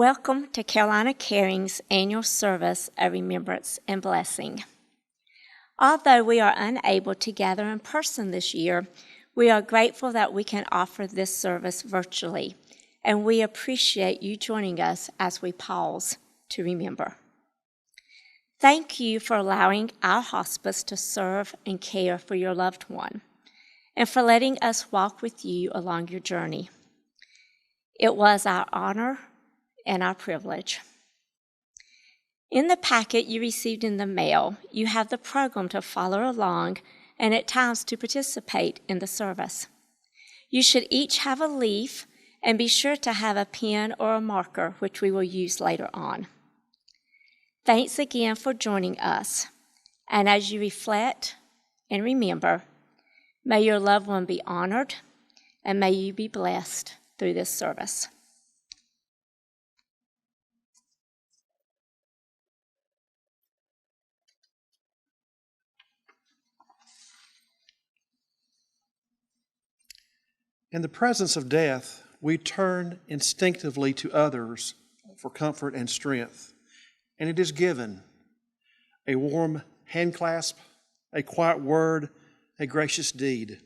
Welcome to Carolina Caring's annual service of Remembrance and Blessing. Although we are unable to gather in person this year, we are grateful that we can offer this service virtually, and we appreciate you joining us as we pause to remember. Thank you for allowing our hospice to serve and care for your loved one, and for letting us walk with you along your journey. It was our honor and our privilege. In the packet you received in the mail, you have the program to follow along and at times to participate in the service. You should each have a leaf and be sure to have a pen or a marker, which we will use later on. Thanks again for joining us, and as you reflect and remember, may your loved one be honored and may you be blessed through this service. In the presence of death, we turn instinctively to others for comfort and strength, and it is given a warm hand clasp, a quiet word, a gracious deed.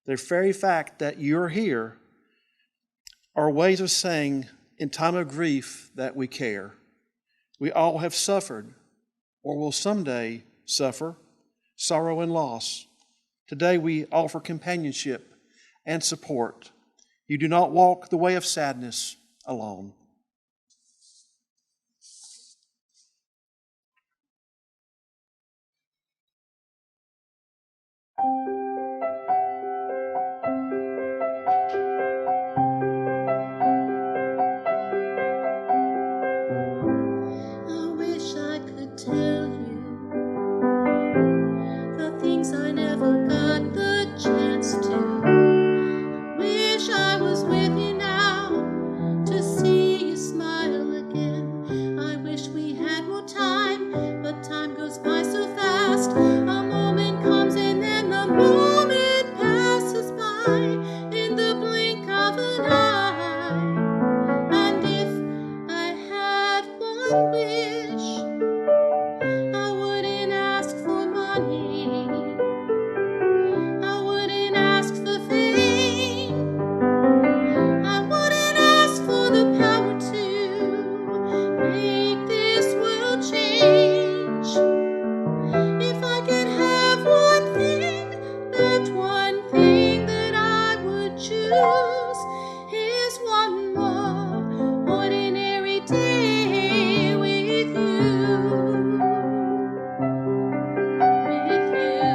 The very fact that you're here are ways of saying in time of grief that we care. We all have suffered or will someday suffer sorrow and loss. Today we offer companionship and support. You do not walk the way of sadness alone. I wish I could tell you the things I never got the chance to. Wish I was with you now to see you smile again. I wish we had more time, but time goes by so fast. A moment comes and then the moment passes by in the blink of an eye. And if I had one wish, I wouldn't ask for money, I wouldn't ask for fame, I wouldn't ask for the power to make this world change. If I could have one thing, that one thing that I would choose is one more ordinary day with you. With you.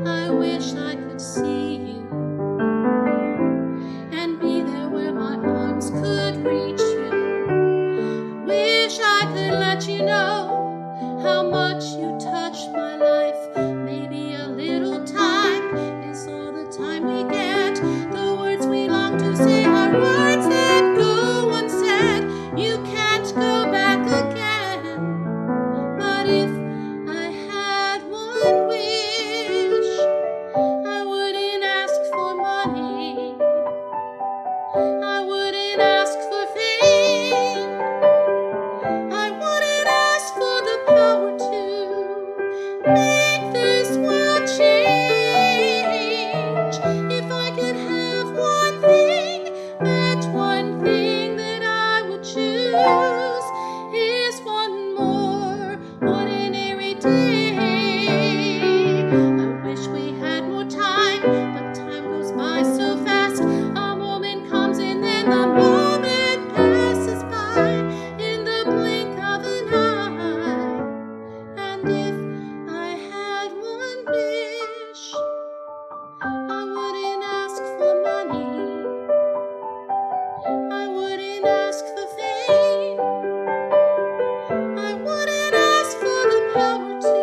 I wish I could see you and be there where my arms could reach you. Wish I could let you know how much you touched my life. Maybe a little time is all the time we get. The words we long to say are words that go unsaid. You can't go back again. But if I had one wish, I wouldn't ask for money, I wouldn't ask for fame, I wouldn't ask for the power to make this world change. If I could have one thing, that one thing that I would choose is one more ordinary day. I wish we had more time, but time goes by so fast. A moment comes and then the moment passes by in the blink of an eye. And if I had one wish, I wouldn't ask for money, I wouldn't ask for fame, I wouldn't ask for the power to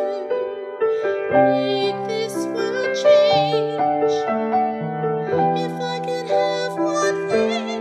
make this world change. If I could have one thing,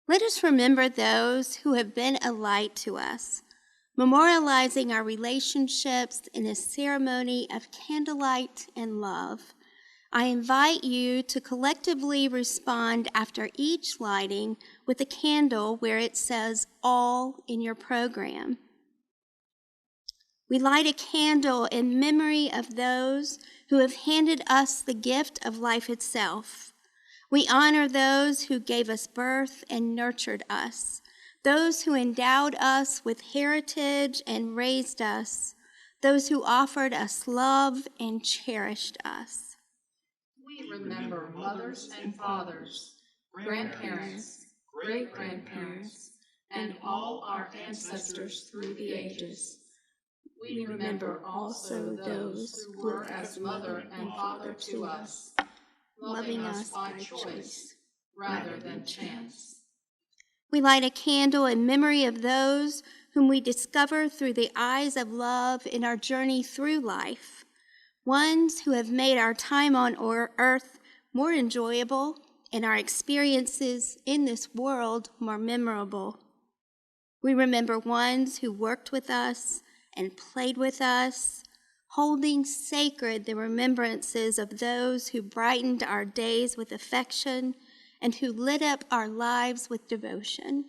Let us remember those who have been a light to us, memorializing our relationships in a ceremony of candlelight and love. I invite you to collectively respond after each lighting with a candle where it says all in your program. We light a candle in memory of those who have handed us the gift of life itself. We honor those who gave us birth and nurtured us, those who endowed us with heritage and raised us, those who offered us love and cherished us. We remember mothers and fathers, grandparents, great-grandparents, and all our ancestors through the ages. We remember also those who were as mother and father to us, loving us by choice rather than chance. We light a candle in memory of those whom we discover through the eyes of love in our journey through life, ones who have made our time on earth more enjoyable and our experiences in this world more memorable. We remember ones who worked with us and played with us, holding sacred the remembrances of those who brightened our days with affection and who lit up our lives with devotion.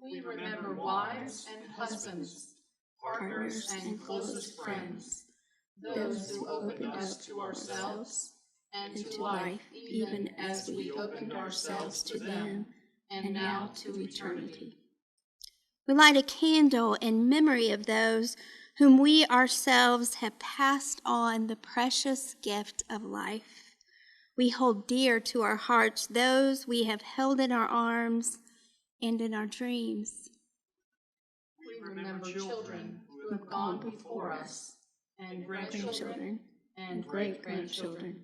We remember wives and husbands, partners and closest friends, those who opened us to ourselves and to life even as we opened ourselves to them and now to eternity. We light a candle in memory of those whom we ourselves have passed on the precious gift of life. We hold dear to our hearts those we have held in our arms and in our dreams. We remember children who have gone before us, and grandchildren and great-grandchildren.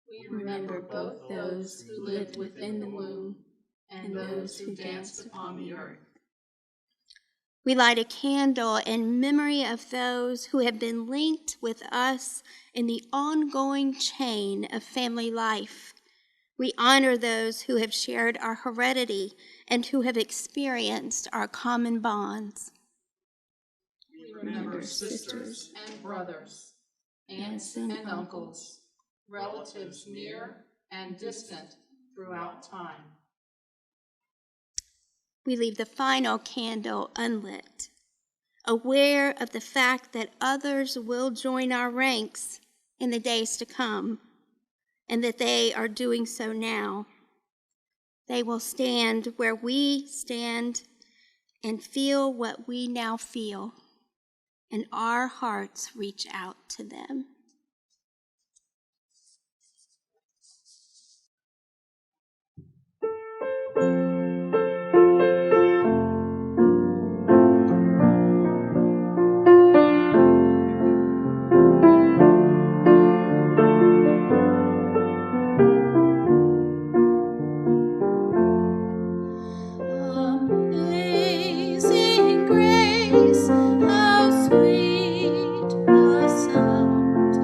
We remember both those who lived within the womb and those who danced upon the earth. We light a candle in memory of those who have been linked with us in the ongoing chain of family life. We honor those who have shared our heredity and who have experienced our common bonds. We remember sisters and brothers, aunts and uncles, relatives near and distant throughout time. We leave the final candle unlit, aware of the fact that others will join our ranks in the days to come, and that they are doing so now. They will stand where we stand and feel what we now feel, and our hearts reach out to them. Amazing grace, how sweet the sound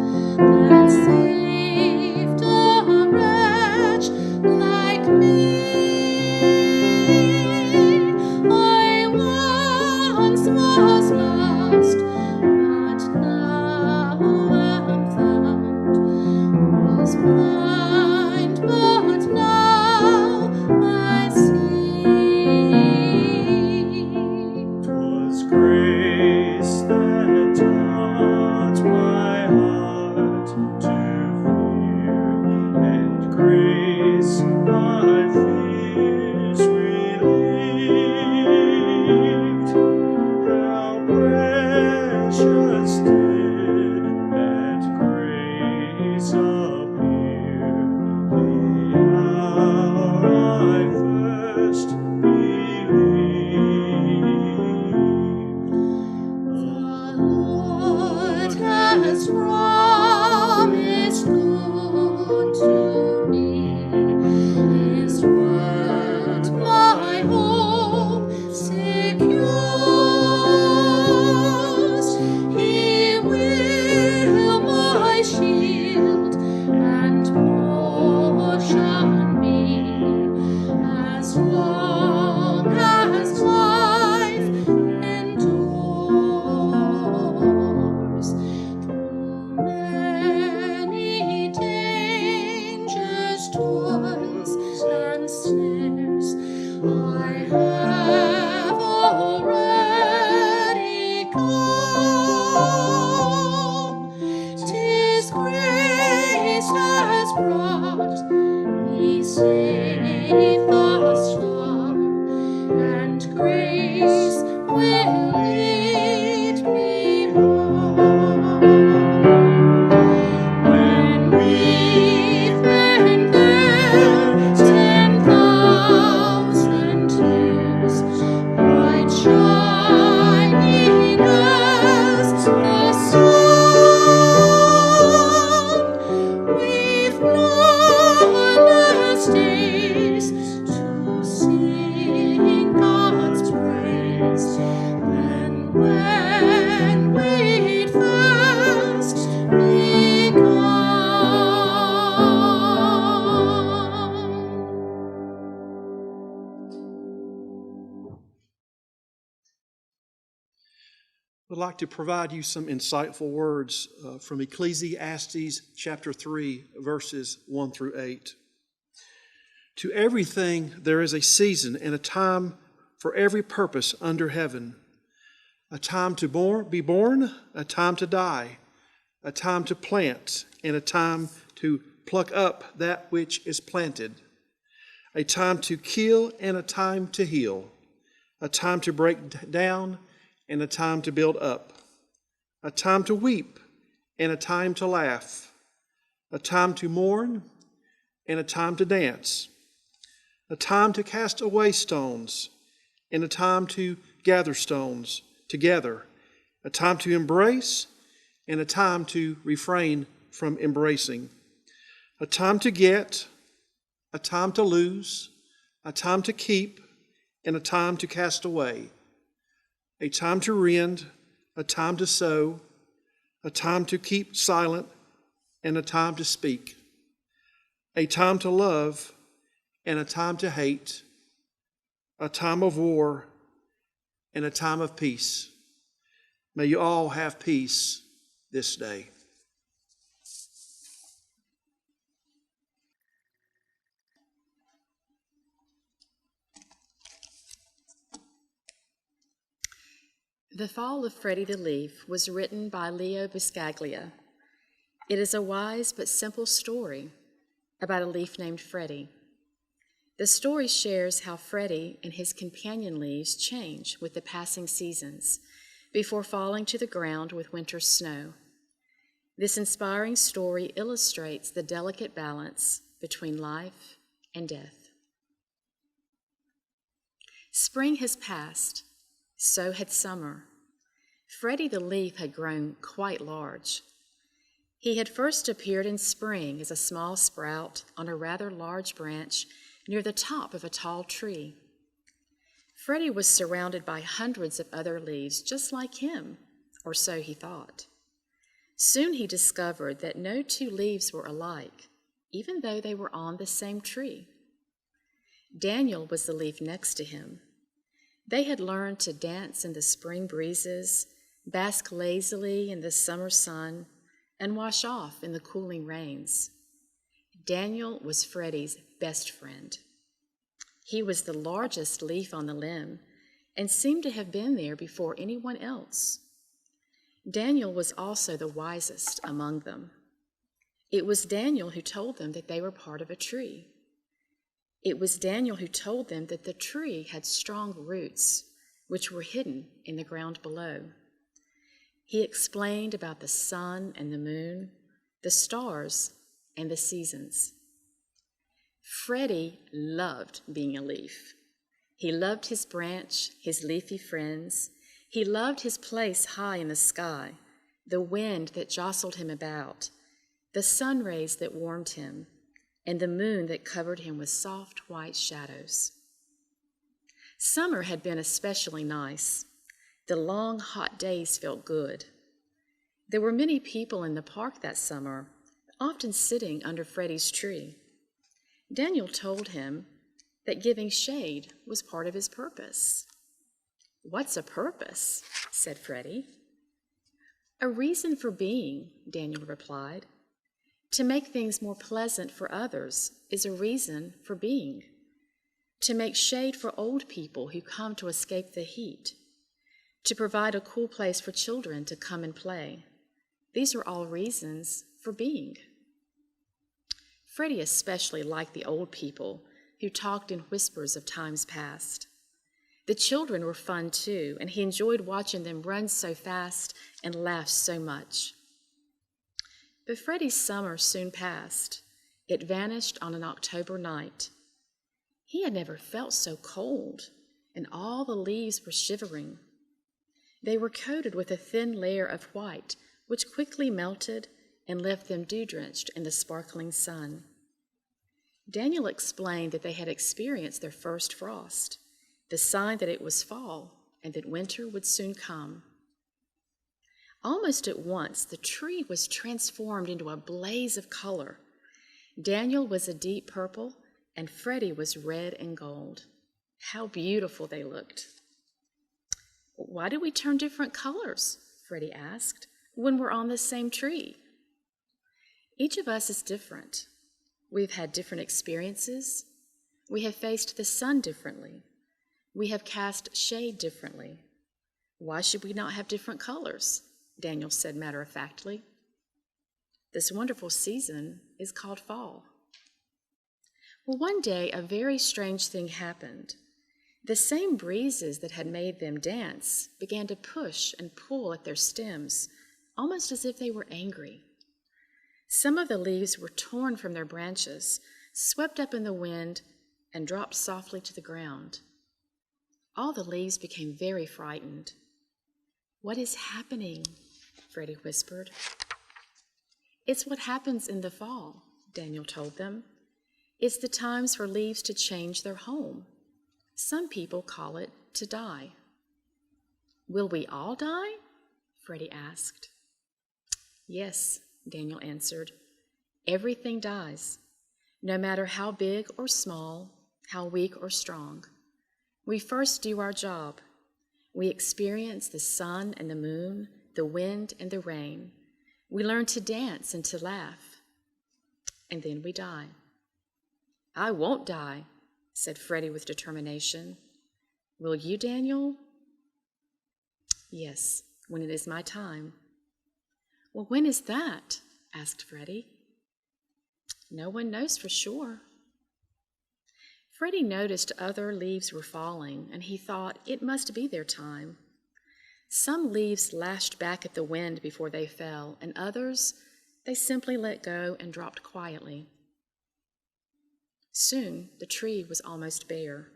faith us strong, and grace will lead me on. When we've been there 10,000 years, bright shining as the sun, we've numberless days to sing God's praise. Then when we'd first begun. I'd like to provide you some insightful words from Ecclesiastes chapter 3, verses 1 through 8. To everything there is a season and a time for every purpose under heaven. A time to be born, a time to die, a time to plant, and a time to pluck up that which is planted. A time to kill and a time to heal. A time to break down and a time to build up, a time to weep and a time to laugh, a time to mourn and a time to dance, a time to cast away stones and a time to gather stones together, a time to embrace and a time to refrain from embracing, a time to get, a time to lose, a time to keep, and a time to cast away, a time to rend, a time to sow, a time to keep silent, and a time to speak, a time to love, and a time to hate, a time of war, and a time of peace. May you all have peace this day. The Fall of Freddie the Leaf was written by Leo Buscaglia. It is a wise but simple story about a leaf named Freddie. The story shares how Freddie and his companion leaves change with the passing seasons before falling to the ground with winter's snow. This inspiring story illustrates the delicate balance between life and death. Spring has passed. So had summer. Freddie the leaf had grown quite large. He had first appeared in spring as a small sprout on a rather large branch near the top of a tall tree. Freddie was surrounded by hundreds of other leaves just like him, or so he thought. Soon he discovered that no two leaves were alike, even though they were on the same tree. Daniel was the leaf next to him. They had learned to dance in the spring breezes, bask lazily in the summer sun, and wash off in the cooling rains. Daniel was Freddie's best friend. He was the largest leaf on the limb and seemed to have been there before anyone else. Daniel was also the wisest among them. It was Daniel who told them that they were part of a tree. It was Daniel who told them that the tree had strong roots, which were hidden in the ground below. He explained about the sun and the moon, the stars, and the seasons. Freddie loved being a leaf. He loved his branch, his leafy friends. He loved his place high in the sky, the wind that jostled him about, the sun rays that warmed him, and the moon that covered him with soft white shadows. Summer had been especially nice. The long, hot days felt good. There were many people in the park that summer, often sitting under Freddie's tree. Daniel told him that giving shade was part of his purpose. "What's a purpose?" said Freddie. "A reason for being," Daniel replied. "To make things more pleasant for others is a reason for being. To make shade for old people who come to escape the heat. To provide a cool place for children to come and play. These are all reasons for being." Freddie especially liked the old people who talked in whispers of times past. The children were fun too, and he enjoyed watching them run so fast and laugh so much. But Freddie's summer soon passed. It vanished on an October night. He had never felt so cold, and all the leaves were shivering. They were coated with a thin layer of white, which quickly melted and left them dew-drenched in the sparkling sun. Daniel explained that they had experienced their first frost, the sign that it was fall and that winter would soon come. Almost at once, the tree was transformed into a blaze of color. Daniel was a deep purple, and Freddie was red and gold. How beautiful they looked. "Why do we turn different colors?" Freddie asked, "when we're on the same tree?" "Each of us is different. We've had different experiences. We have faced the sun differently. We have cast shade differently. Why should we not have different colors?" Daniel said matter-of-factly. "This wonderful season is called fall." Well, one day a very strange thing happened. The same breezes that had made them dance began to push and pull at their stems, almost as if they were angry. Some of the leaves were torn from their branches, swept up in the wind, and dropped softly to the ground. All the leaves became very frightened. "What is happening?" Freddie whispered. "It's what happens in the fall," Daniel told them. "It's the times for leaves to change their home. Some people call it to die." "Will we all die?" Freddie asked. "Yes," Daniel answered. "Everything dies, no matter how big or small, how weak or strong. We first do our job. We experience the sun and the moon, the wind and the rain. We learn to dance and to laugh. And then we die." "I won't die," said Freddie with determination. "Will you, Daniel?" "Yes, when it is my time." "Well, when is that?" asked Freddie. "No one knows for sure." Freddie noticed other leaves were falling, and he thought it must be their time. Some leaves lashed back at the wind before they fell, and others, they simply let go and dropped quietly. Soon, the tree was almost bare.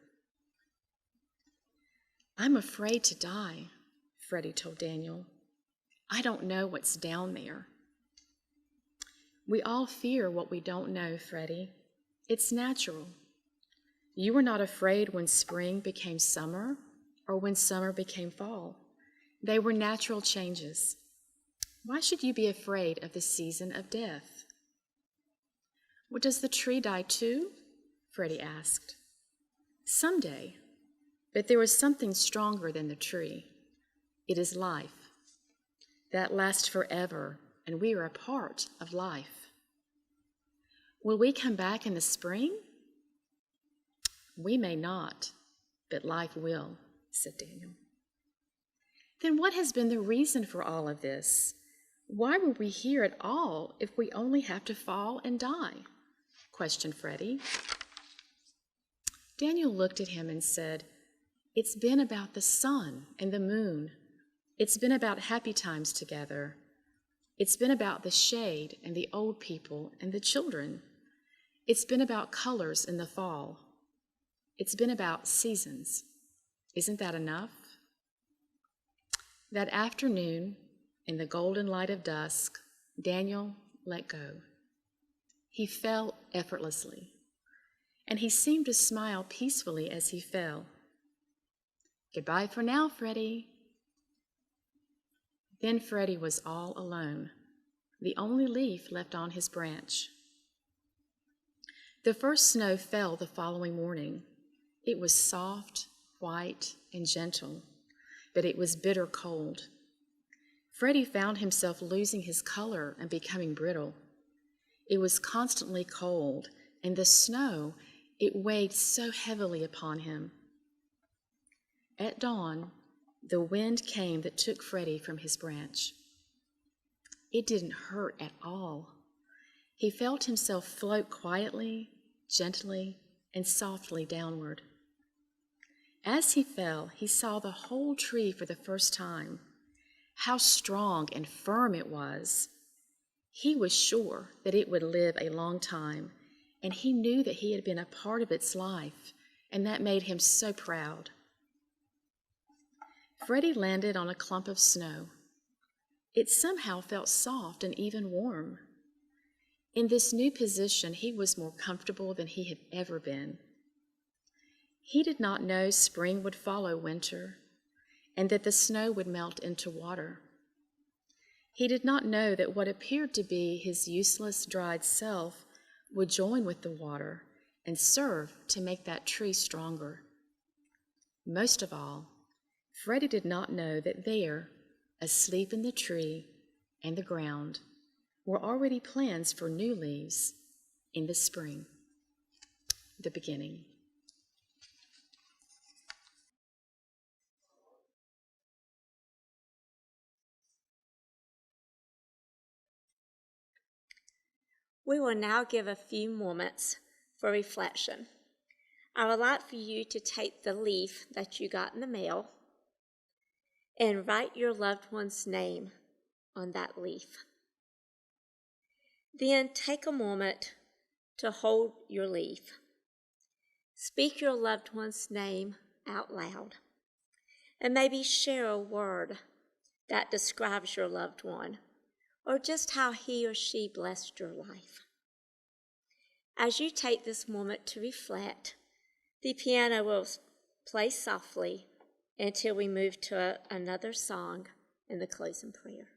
"I'm afraid to die," Freddie told Daniel. "I don't know what's down there." "We all fear what we don't know, Freddie. It's natural. You were not afraid when spring became summer or when summer became fall. They were natural changes. Why should you be afraid of the season of death?" "Well, does the tree die too?" Freddie asked. "Someday, but there is something stronger than the tree. It is life. That lasts forever, and we are a part of life." "Will we come back in the spring?" "We may not, but life will," said Daniel. "Then what has been the reason for all of this? Why were we here at all if we only have to fall and die?" questioned Freddie. Daniel looked at him and said, "It's been about the sun and the moon. It's been about happy times together. It's been about the shade and the old people and the children. It's been about colors in the fall. It's been about seasons. Isn't that enough?" That afternoon, in the golden light of dusk, Daniel let go. He fell effortlessly, and he seemed to smile peacefully as he fell. "Goodbye for now, Freddie." Then Freddie was all alone, the only leaf left on his branch. The first snow fell the following morning. It was soft, white, and gentle, but it was bitter cold. Freddie found himself losing his color and becoming brittle. It was constantly cold, and the snow, it weighed so heavily upon him. At dawn, the wind came that took Freddie from his branch. It didn't hurt at all. He felt himself float quietly, gently, and softly downward. As he fell, he saw the whole tree for the first time. How strong and firm it was! He was sure that it would live a long time, and he knew that he had been a part of its life, and that made him so proud. Freddie landed on a clump of snow. It somehow felt soft and even warm. In this new position, he was more comfortable than he had ever been. He did not know spring would follow winter, and that the snow would melt into water. He did not know that what appeared to be his useless, dried self would join with the water and serve to make that tree stronger. Most of all, Freddie did not know that there, asleep in the tree and the ground, were already plans for new leaves in the spring, the beginning. We will now give a few moments for reflection. I would like for you to take the leaf that you got in the mail and write your loved one's name on that leaf. Then take a moment to hold your leaf. Speak your loved one's name out loud, and maybe share a word that describes your loved one, or just how he or she blessed your life. As you take this moment to reflect, the piano will play softly until we move to another song and the closing prayer.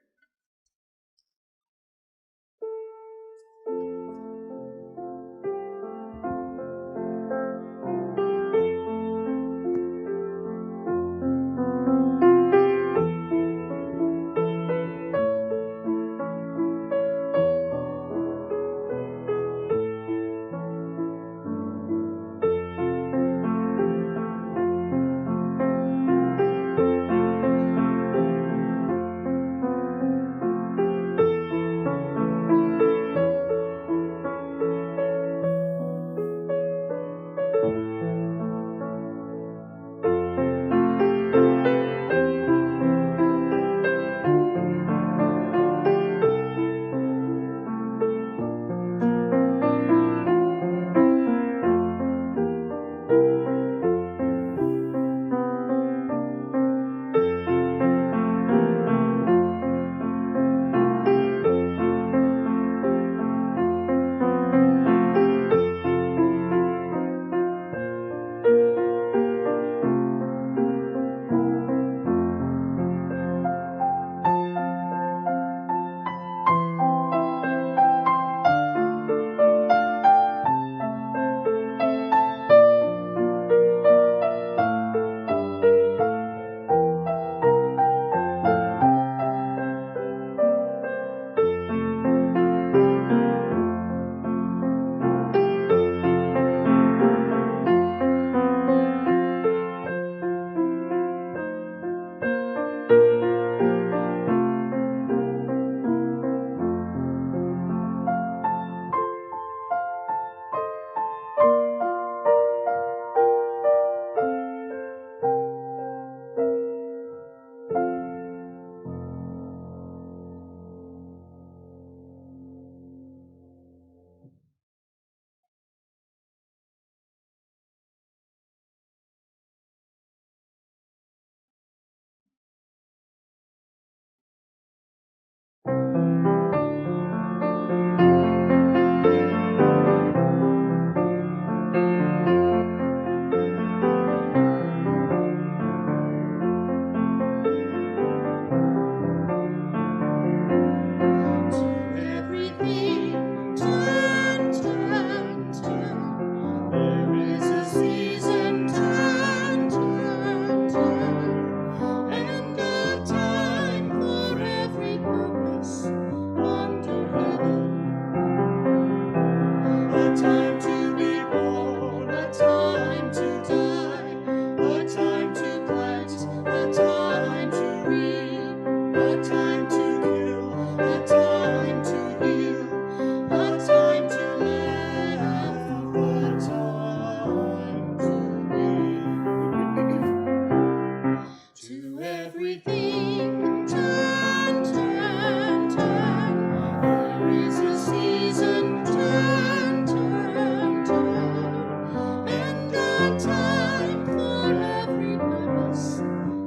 time for every purpose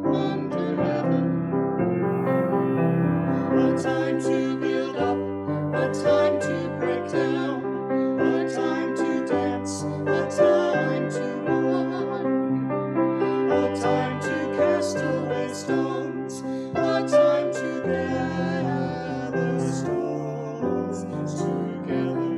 under heaven. A time to build up, a time to break down, a time to dance, a time to walk, a time to cast away stones, a time to gather stones together.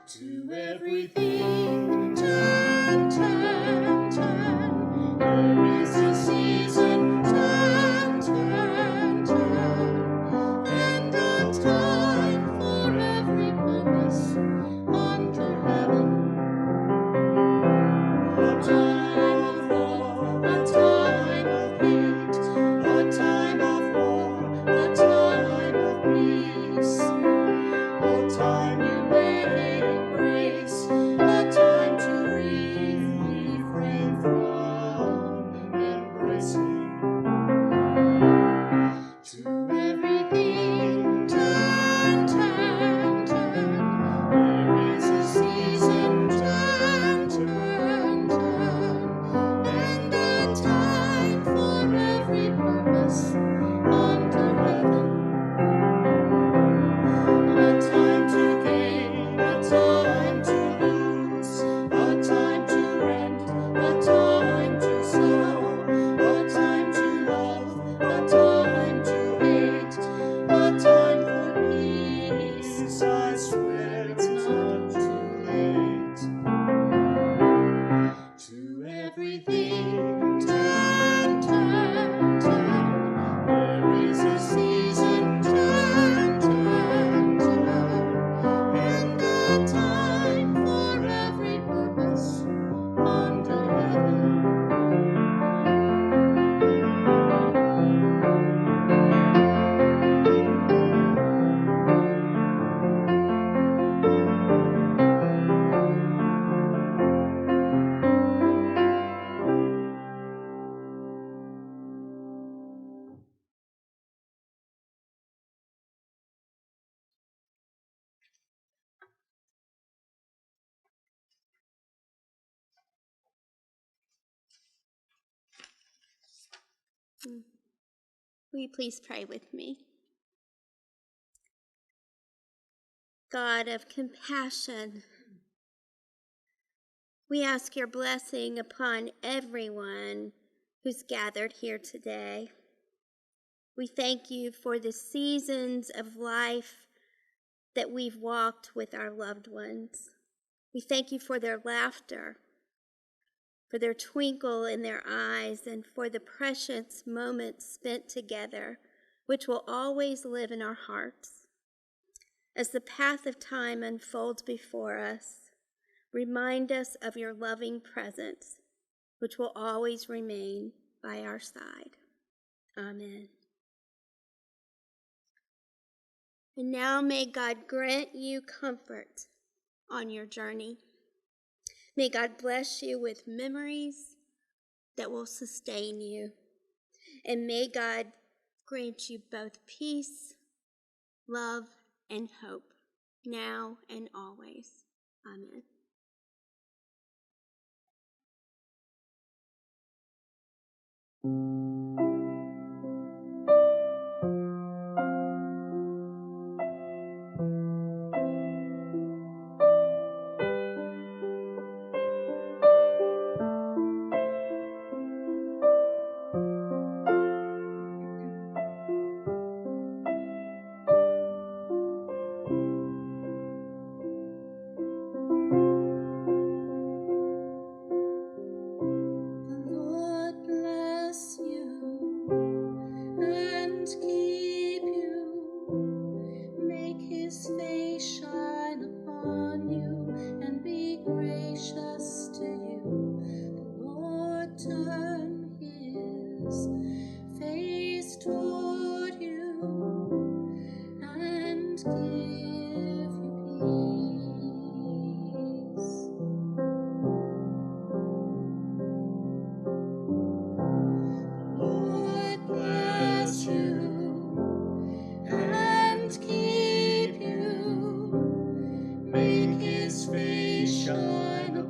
To everything, turn, turn, turn. There is a season, turn, turn, turn. And a time for every purpose under heaven. A time of war, a time of hate, a time of war, a time of peace. A time you may embrace, a time to refrain from embracing. To everything, turn, turn, turn. There is a season, turn, turn, turn. And a time for every purpose under heaven. A time to gain, a time to lose, a time to rent, a time to sow, a time to love, a time to hate, a time for peace. I swear it's not too late. To everything, turn, turn, turn. There is a season, turn, turn, turn. And a time for every purpose under heaven. Will you please pray with me? God of compassion, we ask your blessing upon everyone who's gathered here today. We thank you for the seasons of life that we've walked with our loved ones. We thank you for their laughter, for their twinkle in their eyes, and for the precious moments spent together, which will always live in our hearts. As the path of time unfolds before us, remind us of your loving presence, which will always remain by our side. Amen. And now may God grant you comfort on your journey. May God bless you with memories that will sustain you. And may God grant you both peace, love, and hope, now and always. Amen.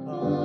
upon